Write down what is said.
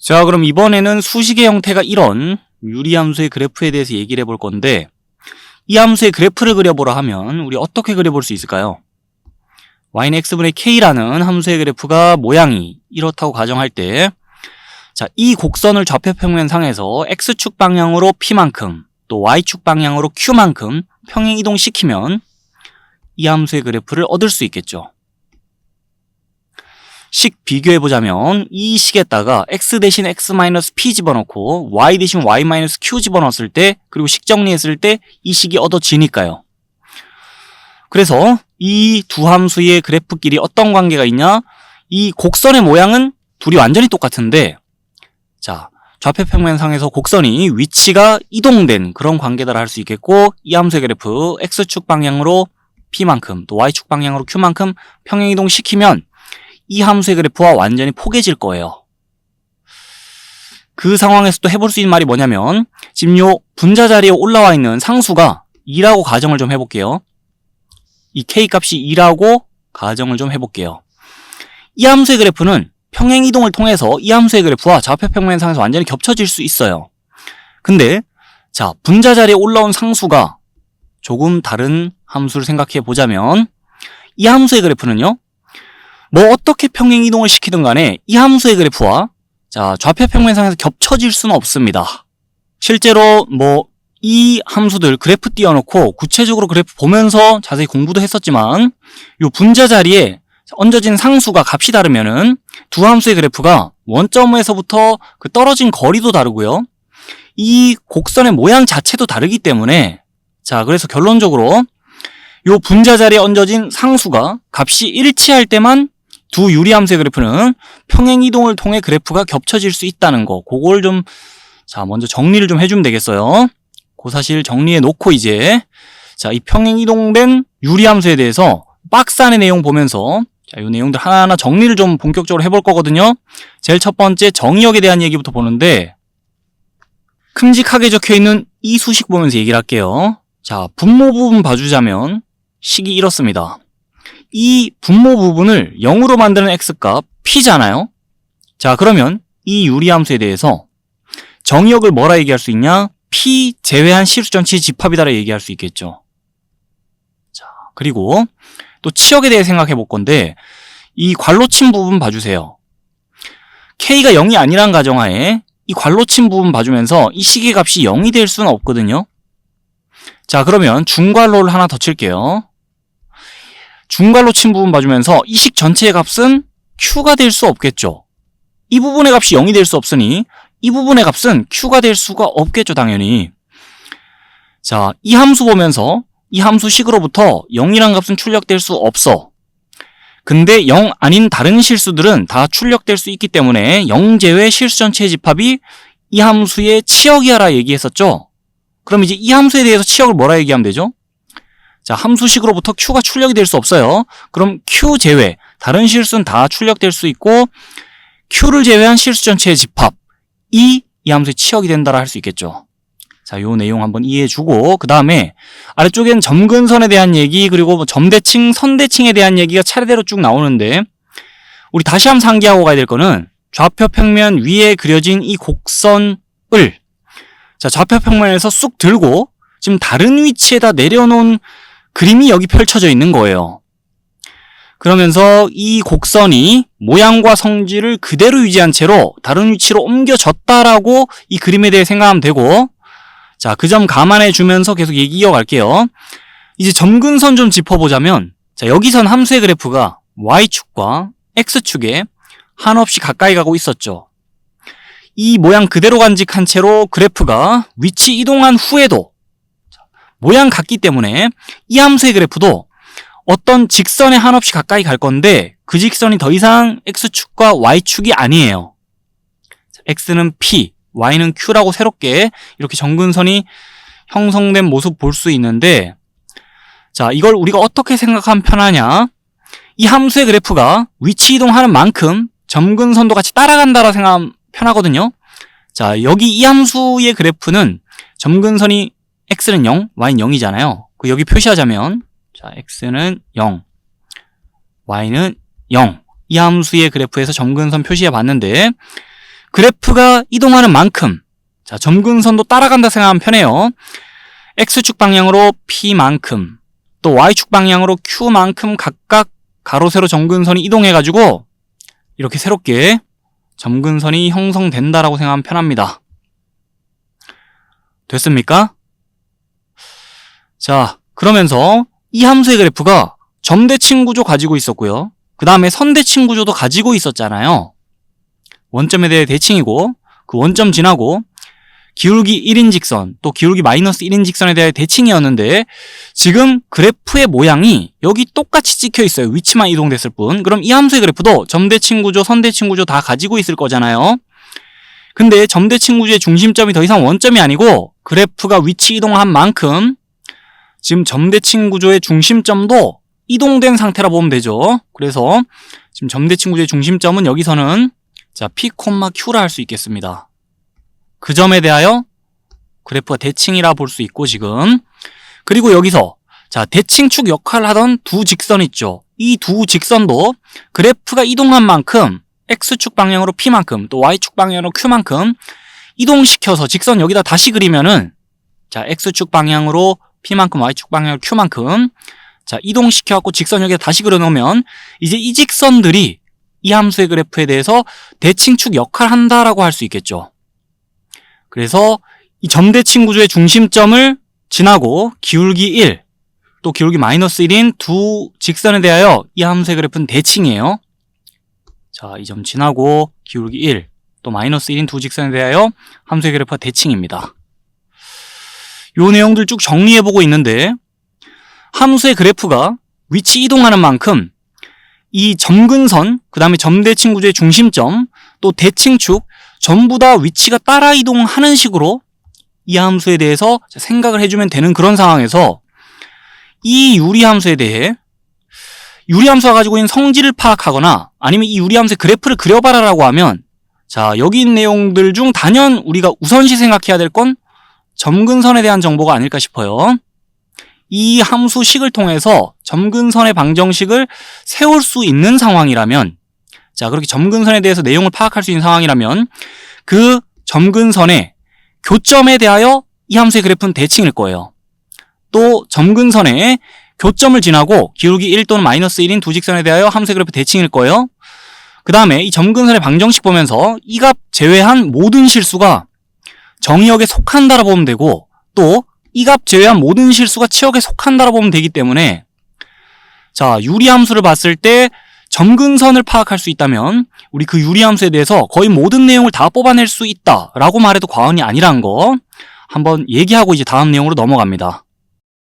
자, 그럼 이번에는 수식의 형태가 이런 유리함수의 그래프에 대해서 얘기를 해볼 건데, 이 함수의 그래프를 그려보라 하면 우리 어떻게 그려볼 수 있을까요? y는 x분의 k라는 함수의 그래프가 모양이 이렇다고 가정할 때, 자, 이 곡선을 좌표평면상에서 x축 방향으로 p만큼 또 y축 방향으로 q만큼 평행 이동시키면 이 함수의 그래프를 얻을 수 있겠죠. 식 비교해보자면 이 식에다가 x 대신 x-p 집어넣고 y 대신 y-q 집어넣었을 때, 그리고 식 정리했을 때 이 식이 얻어지니까요. 그래서 이 두 함수의 그래프끼리 어떤 관계가 있냐? 이 곡선의 모양은 둘이 완전히 똑같은데, 자, 좌표평면상에서 곡선이 위치가 이동된 그런 관계다라 할 수 있겠고, 이 함수의 그래프 x축 방향으로 p만큼 또 y축 방향으로 q만큼 평행 이동시키면 이 함수의 그래프와 완전히 포개질 거예요. 그 상황에서 또 해볼 수 있는 말이 뭐냐면, 지금 요 분자 자리에 올라와 있는 상수가 2라고 가정을 좀 해볼게요. 이 k값이 2라고 가정을 좀 해볼게요. 이 함수의 그래프는 평행 이동을 통해서 이 함수의 그래프와 좌표평면상에서 완전히 겹쳐질 수 있어요. 근데 자, 분자 자리에 올라온 상수가 조금 다른 함수를 생각해 보자면, 이 함수의 그래프는요, 뭐 어떻게 평행 이동을 시키든 간에 이 함수의 그래프와 자, 좌표평면상에서 겹쳐질 수는 없습니다. 실제로 뭐 이 함수들 그래프 띄워놓고 구체적으로 그래프 보면서 자세히 공부도 했었지만, 이 분자 자리에 얹어진 상수가 값이 다르면은 두 함수의 그래프가 원점에서부터 그 떨어진 거리도 다르고요, 이 곡선의 모양 자체도 다르기 때문에, 자, 그래서 결론적으로 이 분자 자리에 얹어진 상수가 값이 일치할 때만 두 유리함수의 그래프는 평행 이동을 통해 그래프가 겹쳐질 수 있다는 거, 그걸 좀, 자, 먼저 정리를 좀 해주면 되겠어요. 그 사실 정리해 놓고 이제, 자, 이 평행 이동된 유리함수에 대해서 박스 안의 내용 보면서, 자, 이 내용들 하나하나 정리를 좀 본격적으로 해볼 거거든요. 제일 첫 번째 정의역에 대한 얘기부터 보는데, 큼직하게 적혀있는 이 수식 보면서 얘기를 할게요. 자, 분모 부분 봐주자면 식이 이렇습니다. 이 분모 부분을 0으로 만드는 x값 p잖아요. 자, 그러면 이 유리함수에 대해서 정의역을 뭐라 얘기할 수 있냐? p 제외한 실수 전체의 집합이다라 얘기할 수 있겠죠. 자, 그리고 또 치역에 대해 생각해 볼 건데, 이 괄호 친 부분 봐주세요. k가 0이 아니란 가정하에 이 괄호 친 부분 봐주면서 이 식의 값이 0이 될 수는 없거든요. 자, 그러면 중괄호를 하나 더 칠게요. 중괄호 친 부분 봐주면서 이 식 전체의 값은 q가 될 수 없겠죠. 이 부분의 값이 0이 될 수 없으니 이 부분의 값은 q가 될 수가 없겠죠, 당연히. 자, 이 함수 보면서 이 함수 식으로부터 0이란 값은 출력될 수 없어. 근데 0 아닌 다른 실수들은 다 출력될 수 있기 때문에 0 제외 실수 전체의 집합이 이 함수의 치역이야라 얘기했었죠. 그럼 이제 이 함수에 대해서 치역을 뭐라 얘기하면 되죠? 자, 함수식으로부터 q가 출력이 될 수 없어요. 그럼 q 제외, 다른 실수는 다 출력될 수 있고, q를 제외한 실수 전체의 집합, 이 함수의 치역이 된다라 할 수 있겠죠. 자, 요 내용 한번 이해해주고, 그 다음에 아래쪽엔 점근선에 대한 얘기, 그리고 뭐 점대칭, 선대칭에 대한 얘기가 차례대로 쭉 나오는데, 우리 다시 한번 상기하고 가야 될 거는 좌표평면 위에 그려진 이 곡선을, 자, 좌표평면에서 쑥 들고 지금 다른 위치에다 내려놓은 그림이 여기 펼쳐져 있는 거예요. 그러면서 이 곡선이 모양과 성질을 그대로 유지한 채로 다른 위치로 옮겨졌다라고 이 그림에 대해 생각하면 되고, 자, 그 점 감안해 주면서 계속 얘기 이어갈게요. 이제 점근선 좀 짚어보자면, 자, 여기선 함수의 그래프가 y축과 x축에 한없이 가까이 가고 있었죠. 이 모양 그대로 간직한 채로 그래프가 위치 이동한 후에도 모양 같기 때문에 이 함수의 그래프도 어떤 직선에 한없이 가까이 갈 건데, 그 직선이 더 이상 x축과 y축이 아니에요. x는 p, y는 q라고 새롭게 이렇게 점근선이 형성된 모습 볼 수 있는데, 자, 이걸 우리가 어떻게 생각하면 편하냐? 이 함수의 그래프가 위치 이동하는 만큼 점근선도 같이 따라간다라 생각하면 편하거든요. 자, 여기 이 함수의 그래프는 점근선이 x는 0, y는 0이잖아요. 여기 표시하자면, 자, x는 0, y는 0. 이 함수의 그래프에서 점근선 표시해 봤는데, 그래프가 이동하는 만큼 자, 점근선도 따라간다 생각하면 편해요. X축 방향으로 P만큼 또 Y축 방향으로 Q만큼 각각 가로 세로 점근선이 이동해가지고 이렇게 새롭게 점근선이 형성된다라고 생각하면 편합니다. 됐습니까? 자, 그러면서 이 함수의 그래프가 점대칭 구조 가지고 있었고요. 그 다음에 선대칭 구조도 가지고 있었잖아요. 원점에 대해 대칭이고 그 원점 지나고 기울기 1인 직선 또 기울기 마이너스 1인 직선에 대해 대칭이었는데 지금 그래프의 모양이 여기 똑같이 찍혀 있어요. 위치만 이동됐을 뿐. 그럼 이 함수의 그래프도 점대칭 구조, 선대칭 구조 다 가지고 있을 거잖아요. 근데 점대칭 구조의 중심점이 더 이상 원점이 아니고 그래프가 위치 이동한 만큼 지금 점대칭 구조의 중심점도 이동된 상태라 보면 되죠. 그래서 지금 점대칭 구조의 중심점은 여기서는 자, P, Q라 할 수 있겠습니다. 그 점에 대하여 그래프가 대칭이라 볼 수 있고 지금 그리고 여기서 자, 대칭축 역할을 하던 두 직선 있죠. 이 두 직선도 그래프가 이동한 만큼 X축 방향으로 P만큼 또 Y축 방향으로 Q만큼 이동시켜서 직선 여기다 다시 그리면은 자, X축 방향으로 P만큼 Y축 방향으로 Q만큼 자, 이동시켜갖고 직선 여기다 다시 그려놓으면 이제 이 직선들이 이 함수의 그래프에 대해서 대칭축 역할을 한다라고 할 수 있겠죠. 그래서 이 점대칭 구조의 중심점을 지나고 기울기 1, 또 기울기 마이너스 1인 두 직선에 대하여 이 함수의 그래프는 대칭이에요. 자, 이 점 지나고 기울기 1, 또 마이너스 1인 두 직선에 대하여 함수의 그래프가 대칭입니다. 요 내용들 쭉 정리해보고 있는데 함수의 그래프가 위치 이동하는 만큼 이 점근선, 그 다음에 점대칭 구조의 중심점, 또 대칭축 전부 다 위치가 따라 이동하는 식으로 이 함수에 대해서 생각을 해주면 되는 그런 상황에서 이 유리함수에 대해 유리함수가 가지고 있는 성질을 파악하거나 아니면 이 유리함수의 그래프를 그려봐라 라고 하면 자, 여기 있는 내용들 중 단연 우리가 우선시 생각해야 될 건 점근선에 대한 정보가 아닐까 싶어요. 이 함수식을 통해서 점근선의 방정식을 세울 수 있는 상황이라면 자, 그렇게 점근선에 대해서 내용을 파악할 수 있는 상황이라면 그 점근선의 교점에 대하여 이 함수의 그래프는 대칭일 거예요. 또 점근선의 교점을 지나고 기울기 1 또는 마이너스 1인 두 직선에 대하여 함수의 그래프 대칭일 거예요. 그 다음에 이 점근선의 방정식 보면서 이 값 제외한 모든 실수가 정의역에 속한다라 보면 되고 또 이 값 제외한 모든 실수가 치역에 속한다라 보면 되기 때문에 자, 유리함수를 봤을 때 점근선을 파악할 수 있다면 우리 그 유리함수에 대해서 거의 모든 내용을 다 뽑아낼 수 있다라고 말해도 과언이 아니라는 거 한번 얘기하고 이제 다음 내용으로 넘어갑니다.